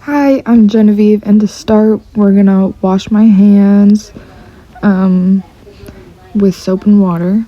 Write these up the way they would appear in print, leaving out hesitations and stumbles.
Hi, I'm Genevieve, and to start, we're gonna wash my hands with soap and water.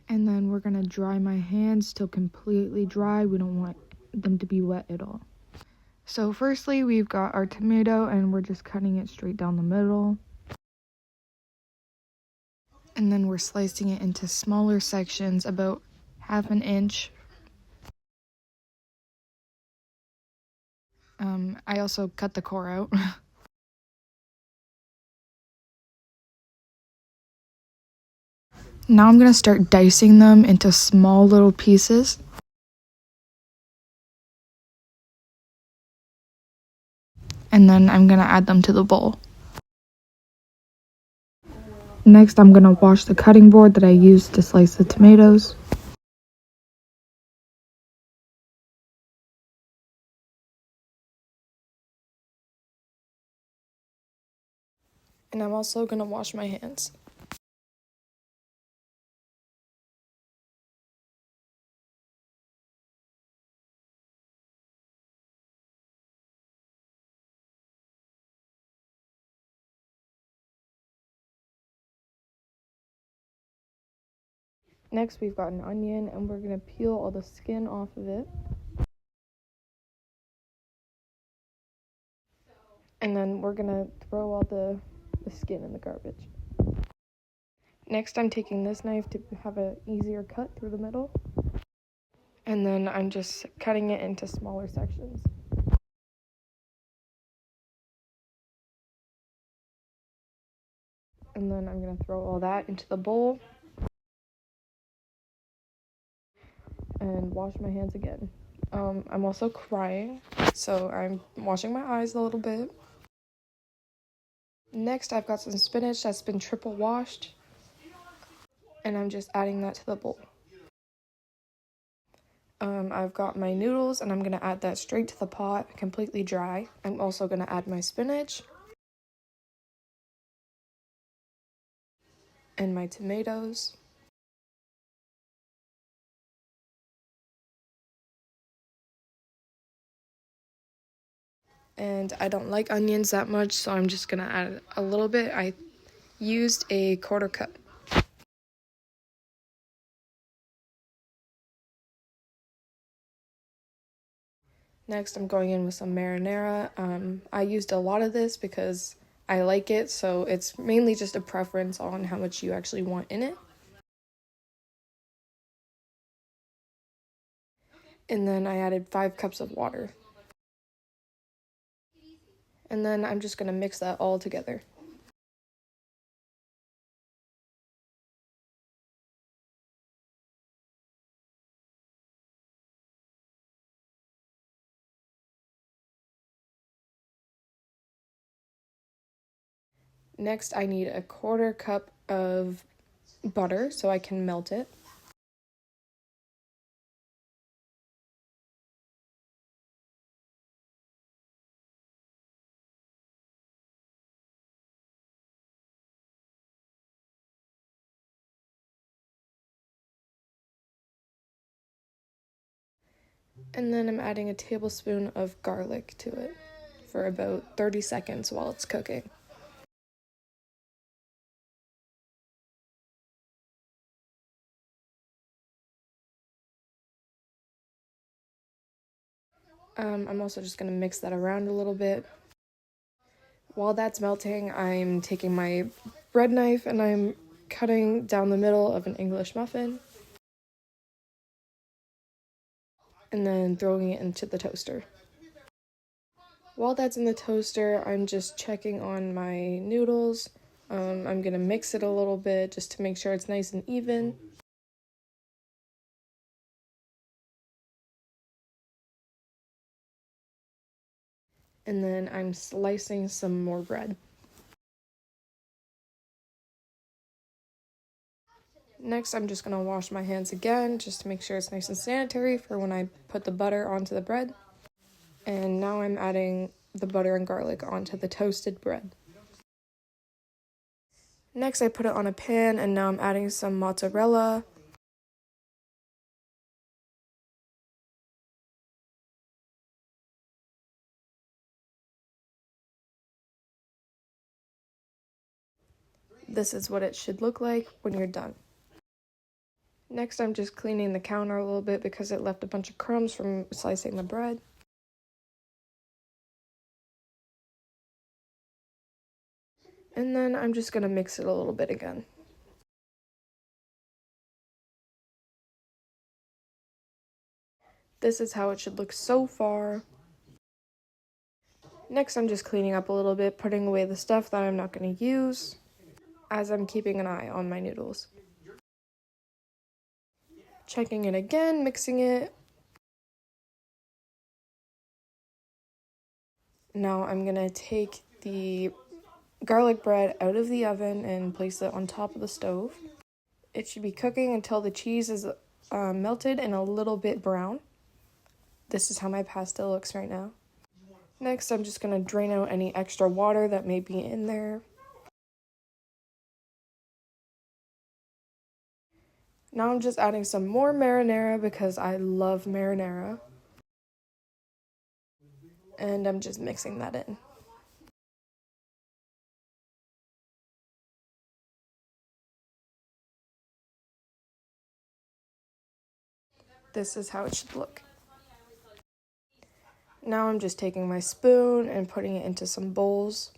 And then we're gonna dry my hands till completely dry. We don't want them to be wet at all. So firstly, we've got our tomato, and we're just cutting it straight down the middle. And then we're slicing it into smaller sections, about half an inch. I also cut the core out. Now I'm gonna start dicing them into small little pieces. And then I'm gonna add them to the bowl. Next, I'm gonna wash the cutting board that I used to slice the tomatoes. And I'm also gonna wash my hands. Next, we've got an onion, and we're gonna peel all the skin off of it. And then we're gonna throw all the skin in the garbage. Next, I'm taking this knife to have an easier cut through the middle. And then I'm just cutting it into smaller sections. And then I'm gonna throw all that into the bowl and wash my hands again. I'm also crying, so I'm washing my eyes a little bit. Next, I've got some spinach that's been triple washed, and I'm just adding that to the bowl. I've got my noodles, and I'm gonna add that straight to the pot, completely dry. I'm also gonna add my spinach and my tomatoes. And I don't like onions that much, so I'm just gonna add a little bit. I used a quarter cup. Next, I'm going in with some marinara. I used a lot of this because I like it, so it's mainly just a preference on how much you actually want in it. And then I added 5 cups of water. And then I'm just gonna mix that all together. Next, I need a quarter cup of butter so I can melt it. And then I'm adding a tablespoon of garlic to it for about 30 seconds while it's cooking. I'm also just gonna mix that around a little bit. While that's melting, I'm taking my bread knife and I'm cutting down the middle of an English muffin and then throwing it into the toaster. While that's in the toaster, I'm just checking on my noodles I'm gonna mix it a little bit just to make sure it's nice and even. And then I'm slicing some more bread. Next, I'm just gonna wash my hands again just to make sure it's nice and sanitary for when I put the butter onto the bread. And now I'm adding the butter and garlic onto the toasted bread. Next, I put it on a pan, and now I'm adding some mozzarella. This is what it should look like when you're done. Next, I'm just cleaning the counter a little bit because it left a bunch of crumbs from slicing the bread. And then I'm just gonna mix it a little bit again. This is how it should look so far. Next, I'm just cleaning up a little bit, putting away the stuff that I'm not going to use, as I'm keeping an eye on my noodles. Checking it again, mixing it. Now I'm going to take the garlic bread out of the oven and place it on top of the stove. It should be cooking until the cheese is melted and a little bit brown. This is how my pasta looks right now. Next, I'm just going to drain out any extra water that may be in there. Now I'm just adding some more marinara because I love marinara. And I'm just mixing that in. This is how it should look. Now I'm just taking my spoon and putting it into some bowls.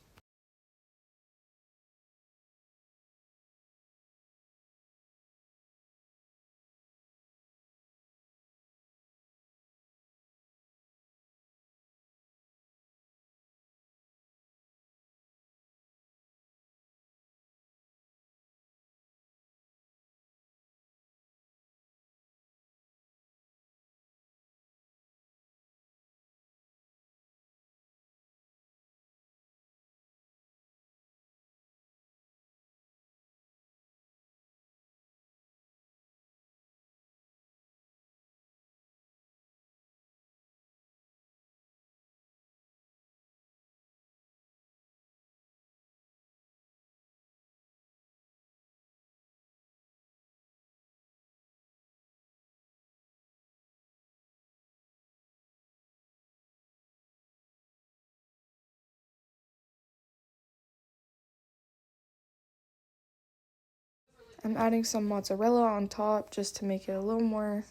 I'm adding some mozzarella on top just to make it a little more,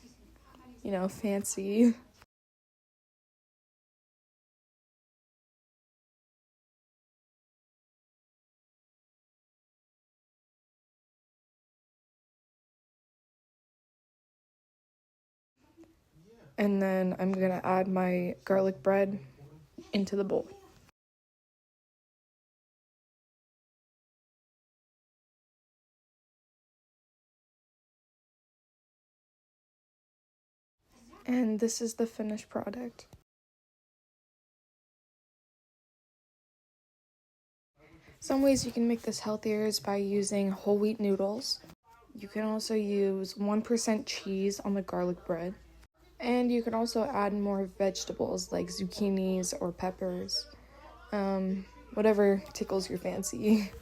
fancy. And then I'm gonna add my garlic bread into the bowl. And this is the finished product. Some ways you can make this healthier is by using whole wheat noodles. You can also use 1% cheese on the garlic bread. And you can also add more vegetables like zucchinis or peppers. Whatever tickles your fancy.